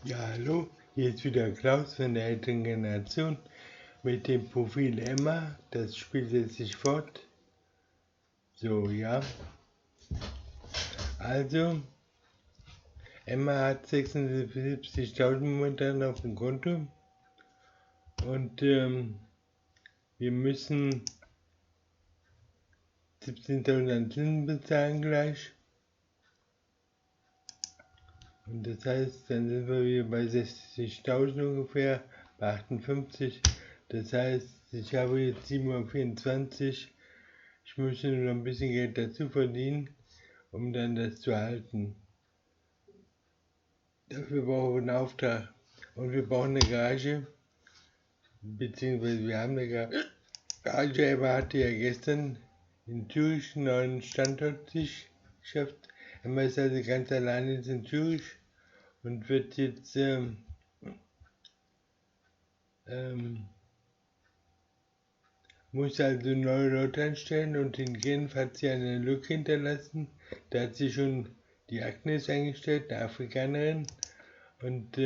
Ja, hallo, hier ist wieder Klaus von der älteren Generation mit dem Profil Emma. Das spielt jetzt sich fort. So, ja. Also, Emma hat 76.000 momentan auf dem Konto und wir müssen 17.000 an Zinsen bezahlen gleich. Und das heißt, dann sind wir wieder bei 60.000 ungefähr, bei 58. Das heißt, ich habe jetzt 7,24 Uhr. Ich möchte nur noch ein bisschen Geld dazu verdienen, um dann das zu halten. Dafür brauchen wir einen Auftrag. Und wir brauchen eine Garage, beziehungsweise wir haben eine Garage. Emma hatte ja gestern in Zürich einen neuen Standort sich geschafft. Emma ist also ganz alleine jetzt in Zürich und wird jetzt muss also neue Leute einstellen, und in Genf hat sie eine Lücke hinterlassen. Da hat sie schon die Agnes eingestellt, eine Afrikanerin, und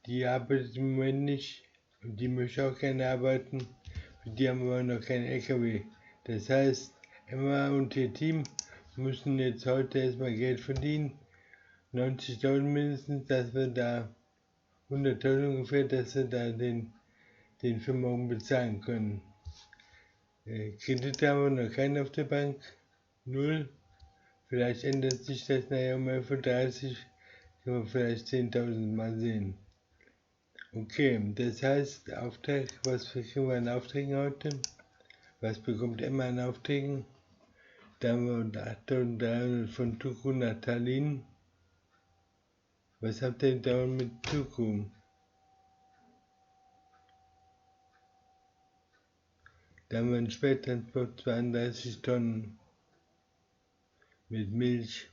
die arbeitet im Moment nicht und die möchte auch gerne arbeiten. Für die haben wir noch keinen LKW. Das heißt, Emma und ihr Team müssen jetzt heute erstmal Geld verdienen, 90.000 mindestens, dass wir da 100.000 ungefähr, dass wir da den Firmen bezahlen können. Kredit haben wir noch keinen auf der Bank, 0. Vielleicht ändert sich das nachher um 11:30 Uhr, können wir vielleicht 10.000 mal sehen. Okay, das heißt, Auftrag, was kriegen wir an Aufträgen heute? Was bekommt Emma an Aufträgen? Da haben wir 8.300 von Turku nach Talinin. Was habt ihr da mit Turku? Da haben wir einen Spättransport 32 Tonnen mit Milch.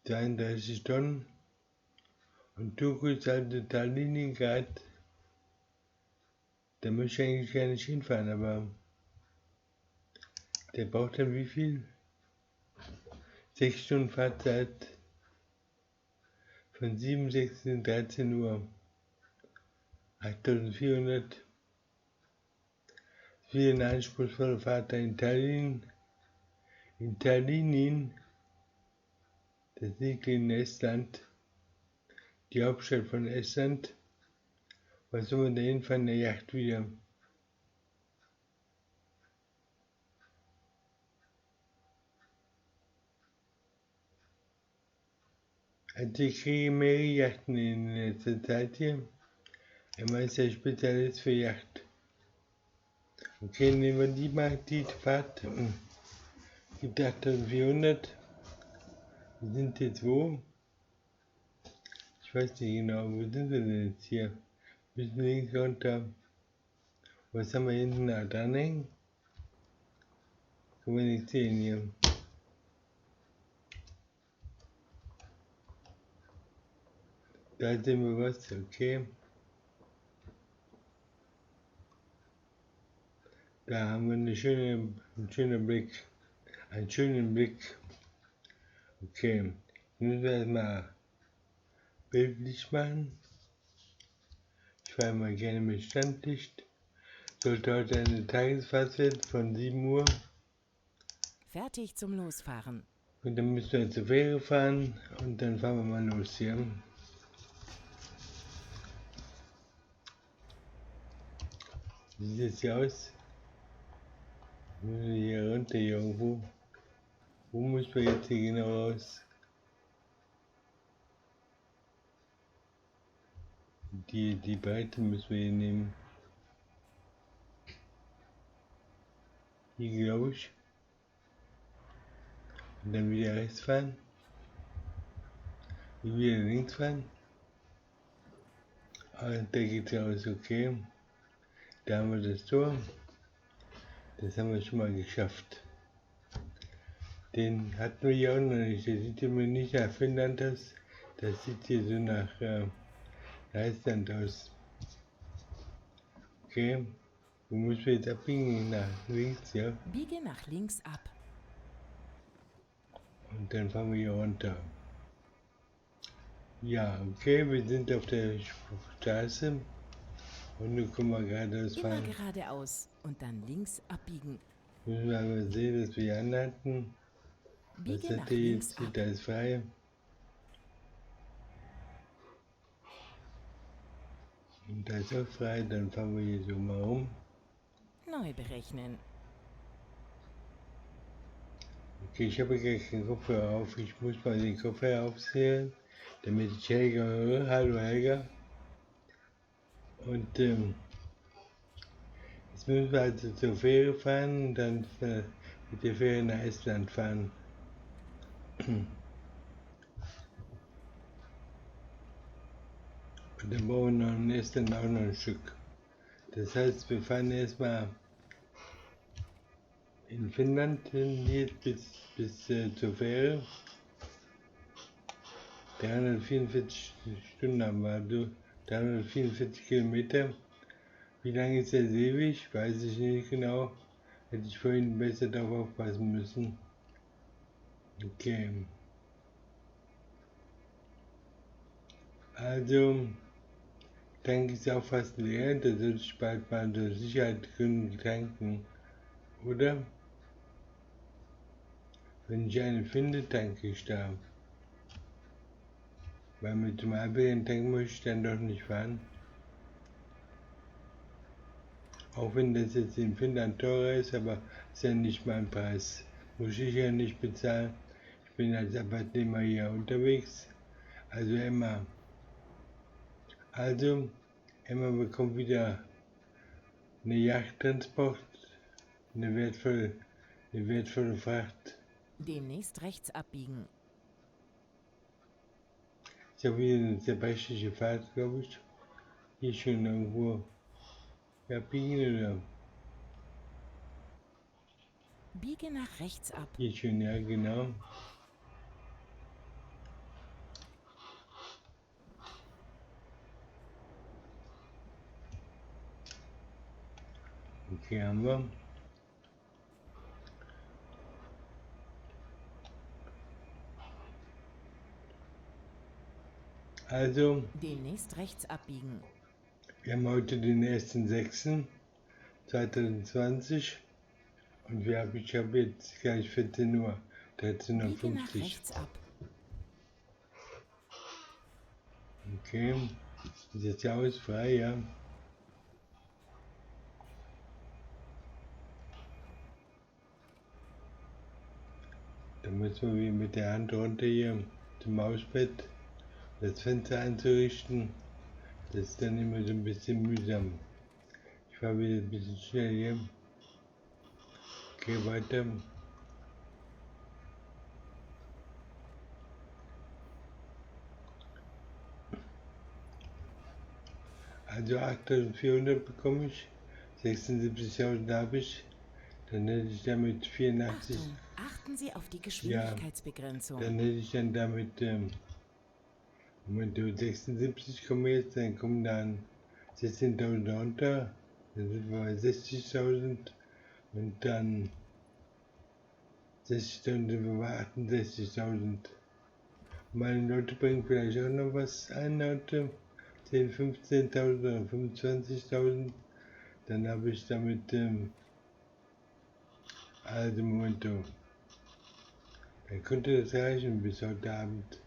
32 Tonnen. Und Turku ist also Talinin gerade. Da möchte ich eigentlich gar nicht hinfahren, aber der braucht dann wie viel? 6 Stunden Fahrzeit von 7, 16, 13 Uhr. 8.400. Für eine anspruchsvolle Fahrt in Tallinn. In Tallinn, das liegt in Estland, die Hauptstadt von Estland. Was soll man da hinfahren? Der Yacht wieder. Also ich kriege mehrere Yachten in letzter Zeit hier. Er ist ja Spezialist für Yacht. Okay, nehmen wir die mal, die Fahrt. Gibt 8.400. Wir sind jetzt wo? Ich weiß nicht genau, wo sind wir denn jetzt hier? Bisschen links runter. Was haben wir hinten da dranhängen? Können wir nicht sehen hier. Da sehen wir was, okay. Da haben wir einen schönen Blick. Einen schönen Blick. Okay. Jetzt müssen wir erstmal bildlich machen. Ich fahre mal gerne mit Standlicht. Sollte heute eine Tagesfahrt werden von 7 Uhr. Fertig zum Losfahren. Und dann müssen wir zur Fähre fahren und dann fahren wir mal los hier. Wie sieht es hier aus? Hier runter hier irgendwo. Wo müssen wir jetzt hier genau raus? Die Breite müssen wir hier nehmen. Hier glaube ich. Und dann wieder rechts fahren. Und wieder links fahren. Ah, da geht's raus, okay. Da haben wir das Tor. Das haben wir schon mal geschafft. Den hatten wir ja auch noch nicht. Der sieht immer nicht nach Finnland aus. Das sieht hier so nach Estland aus. Okay. Wo müssen wir jetzt abbiegen? Nach links, ja. Biege nach links ab. Und dann fahren wir hier runter. Ja, okay, wir sind auf der Straße. Und nun können wir geradeaus Immer fahren. geradeaus und dann links abbiegen. Müssen wir aber sehen, dass wir hier anhalten. Was Biege hat nach der links jetzt? ab. Da ist frei. Und da ist auch frei, dann fahren wir hier so mal rum. Neu berechnen. Okay, ich habe gar keinen Kopfhörer auf. Ich muss mal den Kopfhörer aufzählen, damit ich Helga höre. Hallo Helga. Und jetzt müssen wir also zur Fähre fahren und dann mit der Fähre nach Estland fahren. Und dann brauchen wir noch in Estland auch noch ein Stück. Das heißt, wir fahren erstmal in Finnland hier bis zur Fähre. 344 Stunden haben wir, also 344 Kilometer. Wie lange ist der Seeweg? Weiß ich nicht genau. Hätte ich vorhin besser darauf aufpassen müssen. Okay. Also, Tank ist auch fast leer. Da sollte ich bald mal zur Sicherheit können tanken. Oder? Wenn ich eine finde, tanke ich da. Weil mit dem halben Tank möchte ich dann doch nicht fahren. Auch wenn das jetzt in Finnland teurer ist, aber ist ja nicht mein Preis. Muss ich ja nicht bezahlen. Ich bin als Arbeitnehmer hier unterwegs. Also Emma bekommt wieder eine Yachttransport, eine wertvolle Fracht. Demnächst rechts abbiegen. Ist ja wieder eine zerbrechliche Fahrt, glaube ich. Hier schon irgendwo abbiegen oder? Biege nach rechts ab. Hier schon, ja genau. Okay, haben wir. Also, Demnächst rechts abbiegen. wir haben heute den 1.6.2020 und ich habe jetzt gleich 14 Uhr, Biege nach 13:50 Uhr. rechts ab. Okay, ist jetzt ja alles frei, ja. Dann müssen wir wieder mit der Hand runter hier zum Mausbett, das Fenster einzurichten. Das ist dann immer so ein bisschen mühsam. Ich fahre wieder ein bisschen schnell hier. Okay, weiter. Also 8.400 bekomme ich, 76.000 habe ich, dann hätte ich damit 84, Achtung, achten Sie auf die ja, Geschwindigkeitsbegrenzung. dann hätte ich dann damit, Moment, 76 kommen jetzt, dann kommen dann 16.000 runter, dann sind wir bei 60.000 und dann 60.000 sind wir bei 68.000. Meine Leute bringen vielleicht auch noch was ein heute, 10.000, 15.000 oder 25.000. Dann habe ich damit, also Moment, dann könnte das reichen bis heute Abend.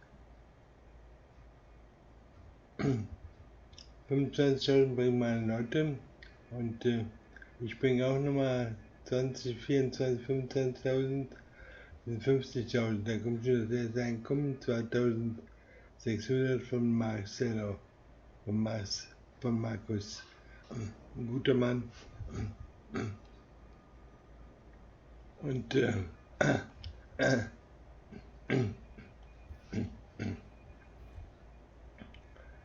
25.000 bringen meine Leute und ich bringe auch nochmal 20, 24, 25.000, sind 50.000. Da kommt schon das erste Einkommen, 2.600 von Marcelo, von Markus. Ein guter Mann. Und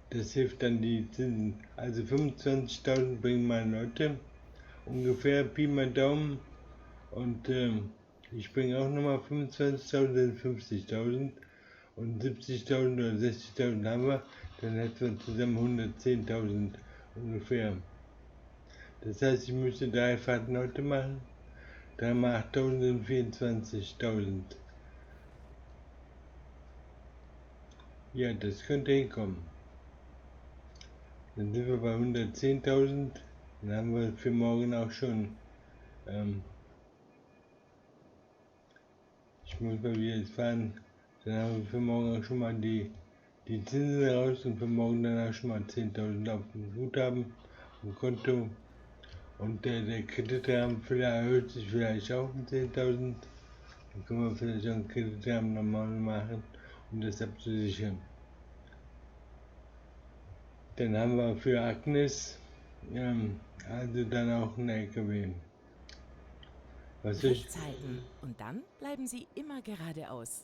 das hilft dann die Zinsen. Also 25.000 bringen meine Leute, ungefähr Pi mal Daumen. Und ich bringe auch nochmal 25.000, 50.000 und 70.000 oder 60.000 haben wir, dann hätten wir zusammen 110.000 ungefähr. Das heißt, ich müsste 3 Fahrten heute machen, 3 mal 8.000 sind 24.000. Ja, das könnte hinkommen. Dann sind wir bei 110.000. Dann haben wir für morgen auch schon. Ich muss mal wieder jetzt fahren. Dann haben wir für morgen auch schon mal die Zinsen raus und für morgen dann auch schon mal 10.000 auf dem Guthaben, auf dem Konto. Und der Kreditrahmen erhöht sich vielleicht auch um 10.000. Dann können wir vielleicht auch einen Kreditrahmen normal machen, um das abzusichern. Dann haben wir für Agnes also dann auch einen LKW. Was Rechts halten und dann bleiben Sie immer geradeaus.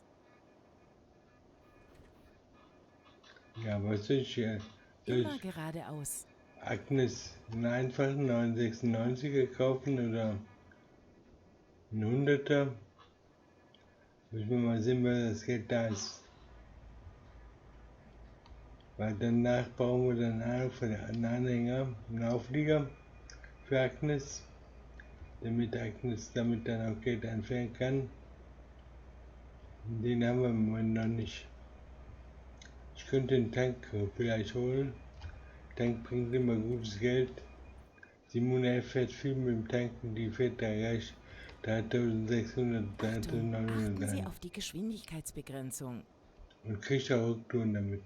Ja, was soll ich Immer geradeaus. Agnes einen einfachen 996er kaufen oder einen 100er? Müssen wir mal sehen, weil das Geld da ist. Weil danach brauchen wir dann einen Anhänger, einen Auflieger für Agnes, damit Agnes damit dann auch Geld einfällen kann. Den haben wir im Moment noch nicht. Ich könnte den Tank vielleicht holen. Tank bringt immer gutes Geld. Simone fährt viel mit dem Tank und die fährt da gleich 3.600, 3.900 Achten Sie rein. auf die Geschwindigkeitsbegrenzung. Und kriegt auch Rücktouren damit.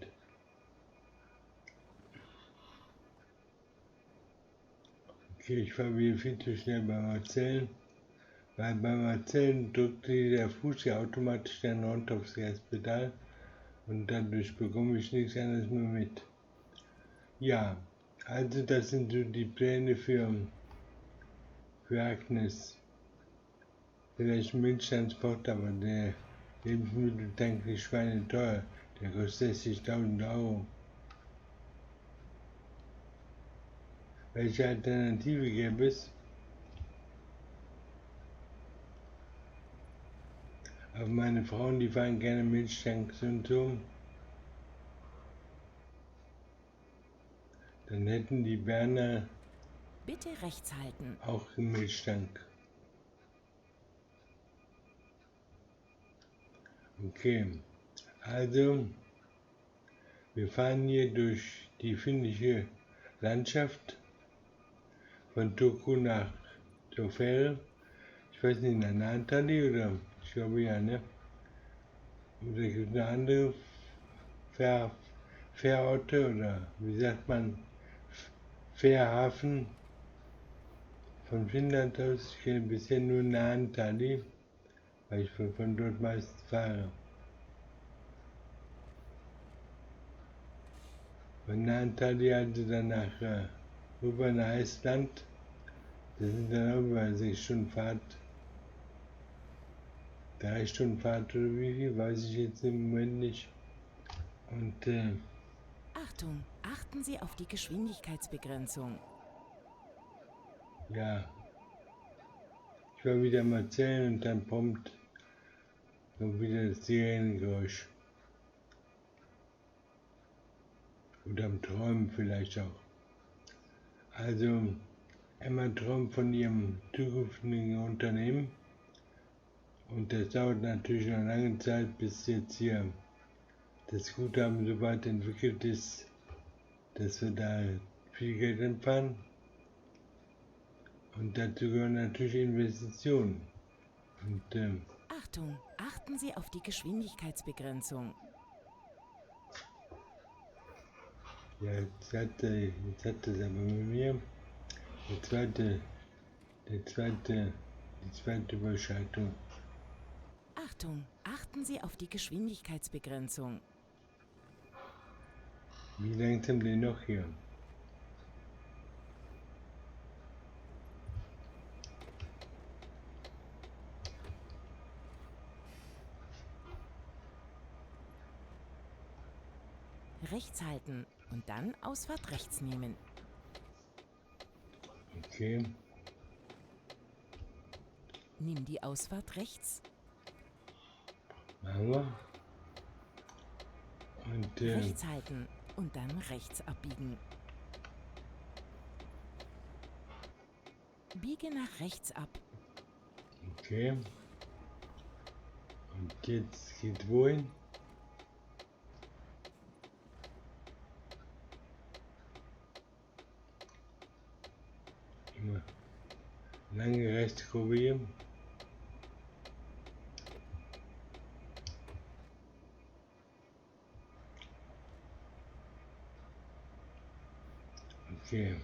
Okay, ich fahre wieder viel zu schnell beim Erzählen. Weil beim Erzählen drückt der Fuß ja automatisch dann runter aufs Gaspedal. Und dadurch bekomme ich nichts anderes mehr mit. Ja, also das sind so die Pläne für Agnes. Vielleicht ein Milchtransport, aber der Lebensmitteltank ist schweineteuer. Der kostet 60.000 Euro. Welche Alternative gäbe es? Aber meine Frauen, die fahren gerne Milchtanks und so. Dann hätten die Berner Bitte rechts halten. auch einen Milchtank. Okay, also wir fahren hier durch die finnische Landschaft von Turku nach zur Fähre. Ich weiß nicht, nach Naantali oder? Ich glaube ja, ne? Oder gibt es eine andere Fährorte oder wie sagt man? Fährhafen von Finnland aus. Ich kenne bisher nur Naantali, weil ich von dort meist fahre. Von Naantali also dann rüber nach Estland. Das sind dann auch über 6 Stunden Fahrt. 3 Stunden Fahrt oder wie viel, weiß ich jetzt im Moment nicht. Und Achtung, achten Sie auf die Geschwindigkeitsbegrenzung. ja, ich war wieder mal erzählen und dann kommt wieder das Sirenengeräusch. Oder am Träumen vielleicht auch. Also, Emma träumt von ihrem zukünftigen Unternehmen. Und das dauert natürlich eine lange Zeit, bis jetzt hier das Guthaben so weit entwickelt ist, dass wir da viel Geld empfangen. Und dazu gehören natürlich Investitionen. Und Achtung, achten Sie auf die Geschwindigkeitsbegrenzung. ja, jetzt hat das aber mit mir die zweite Überschaltung. Achtung, achten Sie auf die Geschwindigkeitsbegrenzung. Wie langsam denn noch hier? Rechts halten und dann Ausfahrt rechts nehmen. Okay. Nimm die Ausfahrt rechts. Machen wir. Und Rechts halten und dann rechts abbiegen. Biege nach rechts ab. okay. Und jetzt geht wohin? lange Restkurve hier. Okay.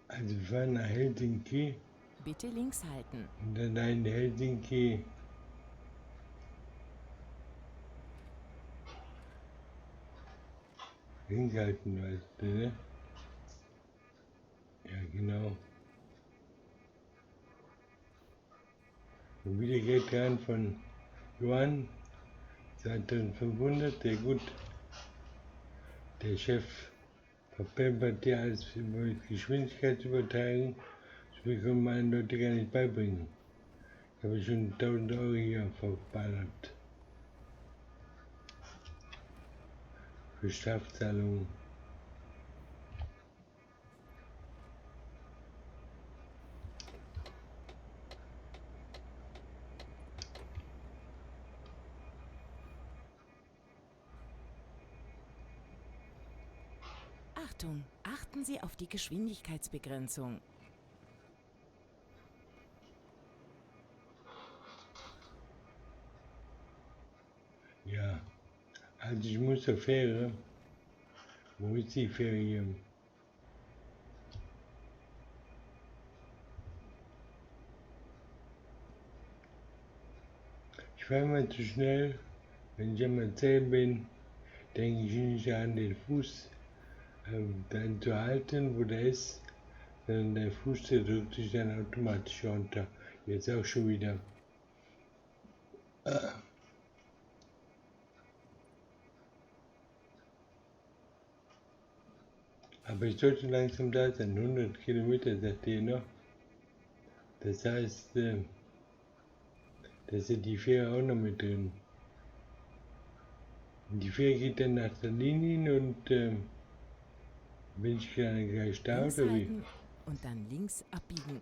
Also wir fahren nach Helsinki Bitte links halten. und dann in Helsinki hinhalten, weißt du, ne? Ja, genau. Und wieder geht rein von Johann, 2500, der gut, der Chef verplempert dir alles über Geschwindigkeitsübertragung, das bekommen meine Leute gar nicht beibringen. Ich habe schon 1000 Euro hier verballert. Für Strafzahlungen. Achtung, achten Sie auf die Geschwindigkeitsbegrenzung. Ja, also ich muss zur Fähre. Wo ist die Fähre hier? Ich fahre mal zu schnell. Wenn ich am Erzählen bin, denke ich nicht an den Fuß dann zu halten, wo der ist, sondern der Fuß, der drückt sich dann automatisch runter. Jetzt auch schon wieder. Aber ich sollte langsam da sein, 100 Kilometer sagt ihr noch. Das heißt, da ist ja die Fähre auch noch mit drin. Und die Fähre geht dann nach Talinin und bin ich gerade gleich da Links oder wie? halten und dann links abbiegen.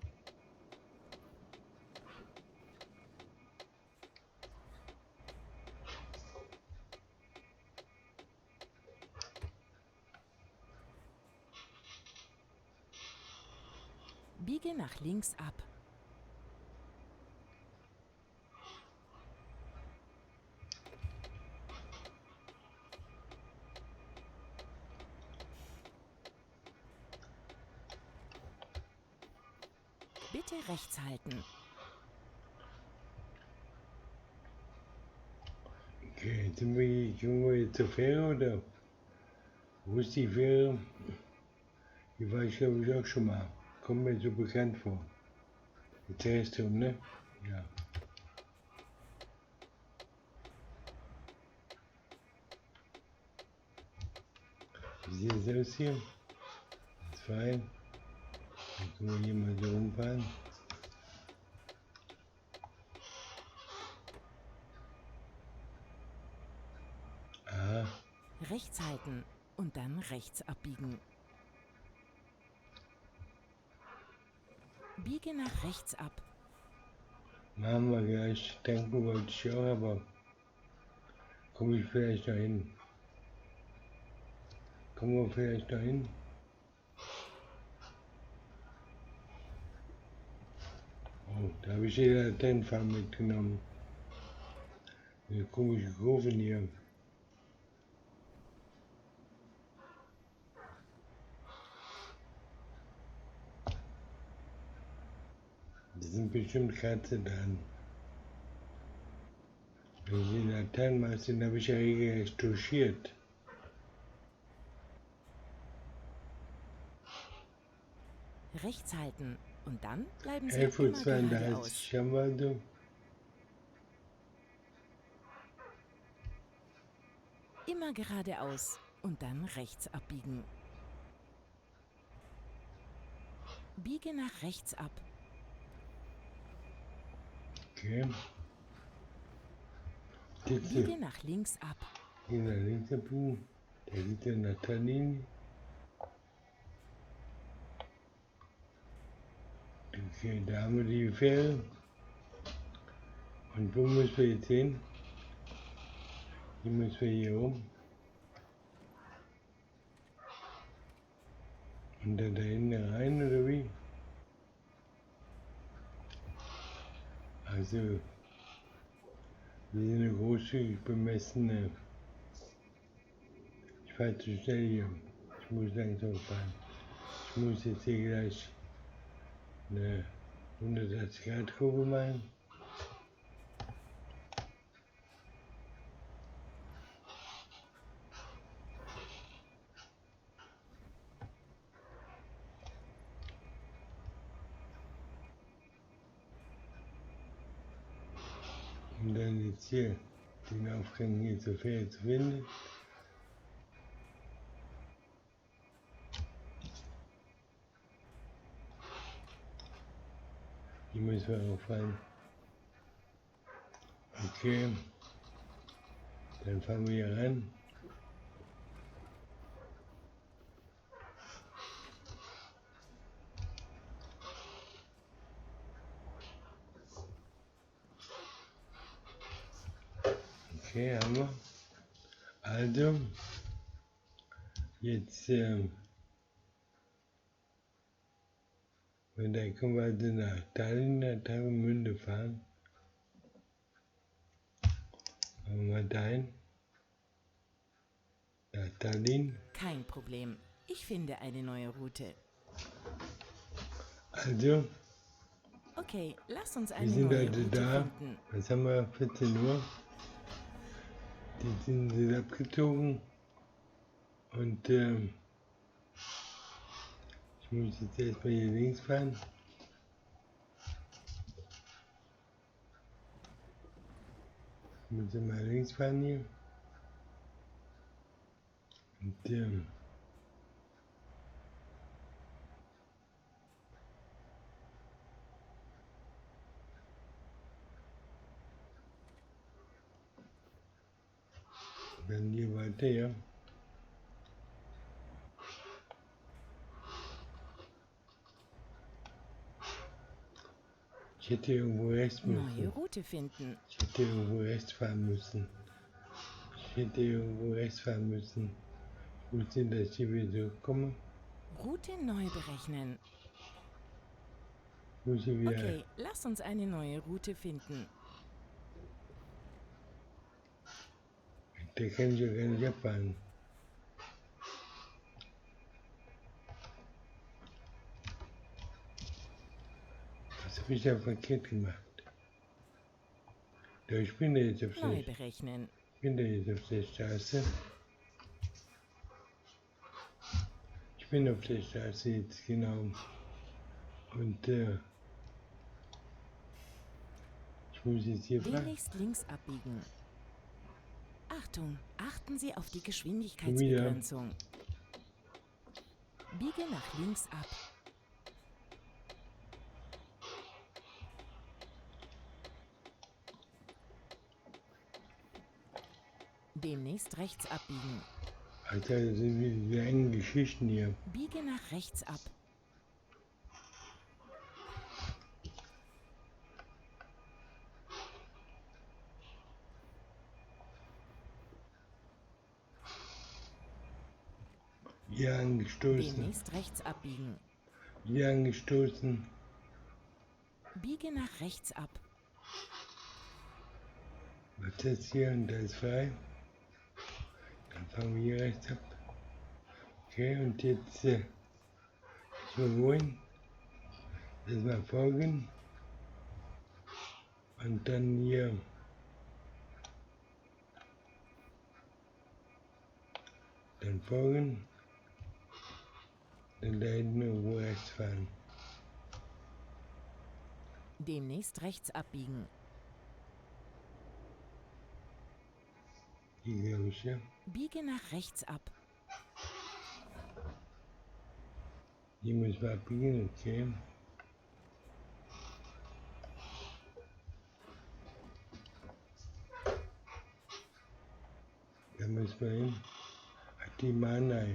Biege nach links ab. Bitte rechts halten. Okay, jetzt sind wir hier, kommen wir jetzt zur Fähre oder? Wo ist die Fähre? Die war ich glaube ich auch schon mal. Kommt mir so bekannt vor. Jetzt drehst du, ne? Ja. Wie sieht es aus hier? Ist fein. Dann können wir hier mal so rumfahren. Aha, Rechts halten und dann rechts abbiegen. Biege nach rechts ab. machen wir gleich. Denken wollte ich auch, aber komme ich vielleicht noch hin. Kommen wir vielleicht noch hin? Oh, da habe ich die Laternenfarbe mitgenommen. Eine komische Kurven hier. Da sind bestimmt Katzen dran. Wenn ich die Laternen mache, dann habe ich ja regelrecht touchiert. Rechts halten und dann bleiben Sie 11:32 immer geradeaus. Uhr haben wir also. Immer geradeaus und dann rechts abbiegen. Biege nach rechts ab. Okay. Jetzt Biege nach links ab. hier nach links abbiegen. Der geht ja nach Tallinn. Okay, da haben wir die Fähre. Und wo müssen wir jetzt hin? Hier müssen wir hier rum. Und dann da hinten rein, oder wie? Also, wir sind eine großzügig bemessene. Ich fahre zu schnell hier. Ich muss langsam fahren. Ich muss jetzt hier gleich eine 180-Grad-Kurve machen. Um dann jetzt hier den Aufgang hier zur Fähre zu finden. Hier müssen wir auch fahren. Okay, dann fahren wir hier ran. Okay, haben wir. Also, jetzt, wenn dann können wir also nach Tallinn, nach Travemünde fahren. Machen wir mal dahin. Nach Tallinn. Kein Problem. Ich finde eine neue Route. Also, Okay, lass uns wir eine sind neue heute Route da. finden. Was haben wir? 14 Uhr. Die sind abgezogen. Und ich muss jetzt erstmal hier links fahren. Ich muss mal links fahren hier. Und dann hier weiter, ja. Ich hätte irgendwo rechts Neue müssen. Route finden. Ich hätte irgendwo rechts fahren müssen. Ich hätte irgendwo rechts fahren müssen. Ich wusste, dass ich hier wieder zurückkomme. Route neu berechnen. Ich muss hier wieder. Okay, lass uns eine neue Route finden. Der kann ich ja gar nicht abfahren. Was habe ich da verkehrt gemacht? Ja, ich bin da jetzt auf Neu der, berechnen. ich bin da jetzt auf der Straße. Ich bin auf der Straße jetzt, genau. Und ich muss jetzt hier fahren. Demnächst links abbiegen. Achtung, achten Sie auf die Schon wieder. Geschwindigkeitsbegrenzung. Biege nach links ab. Demnächst rechts abbiegen. Alter, das sind wieder die engen Geschichten hier. Biege nach rechts ab. Hier angestoßen. Demnächst rechts abbiegen. Hier angestoßen. Biege nach rechts ab. Was ist jetzt hier? Und da ist frei. Dann fangen wir hier rechts ab. Okay, und jetzt wohin? Erstmal folgen. Und dann hier. Dann folgen. Dann da hinten irgendwo rechts fahren. Demnächst rechts abbiegen. Hier glaube ich, ja. Biege nach rechts ab. Hier müssen wir abbiegen, okay. Da müssen wir hin. Ach, die Marina.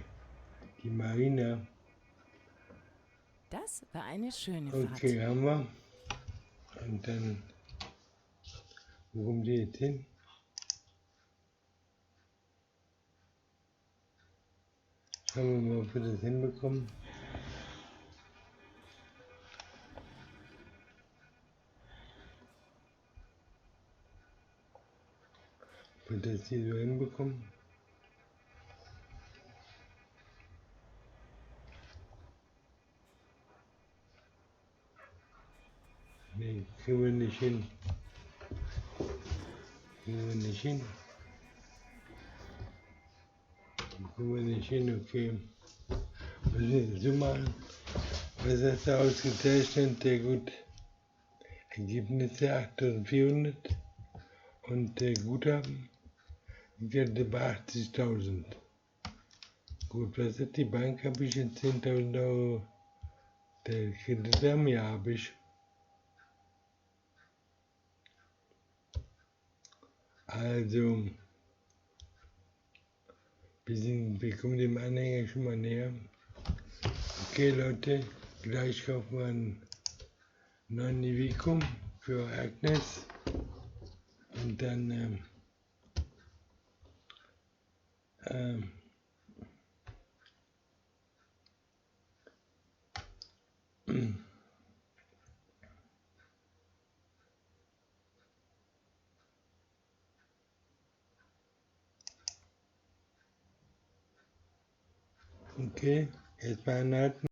Das war eine schöne Fahrt. Okay, haben wir. Und dann, wo kommt die jetzt hin? Schauen wir mal, ob wir das hinbekommen. Ob wir das hier so hinbekommen. Nee, kriegen wir nicht hin. Kriegen wir nicht hin. Kriegen wir nicht hin, okay. Müssen wir so machen. Was hast du ausgezeichnet? Sehr gut. Ergebnisse 8400 und Guthaben liegt bei 80.000. Gut, was hat die Bank? Habe ich jetzt 10.000 Euro? Der Kredit am Jahr habe ich. Also, wir kommen dem Anhänger schon mal näher. Okay Leute, gleich kaufen wir einen neuen Bewegung für Agnes und dann okay, jetzt mal anhalten.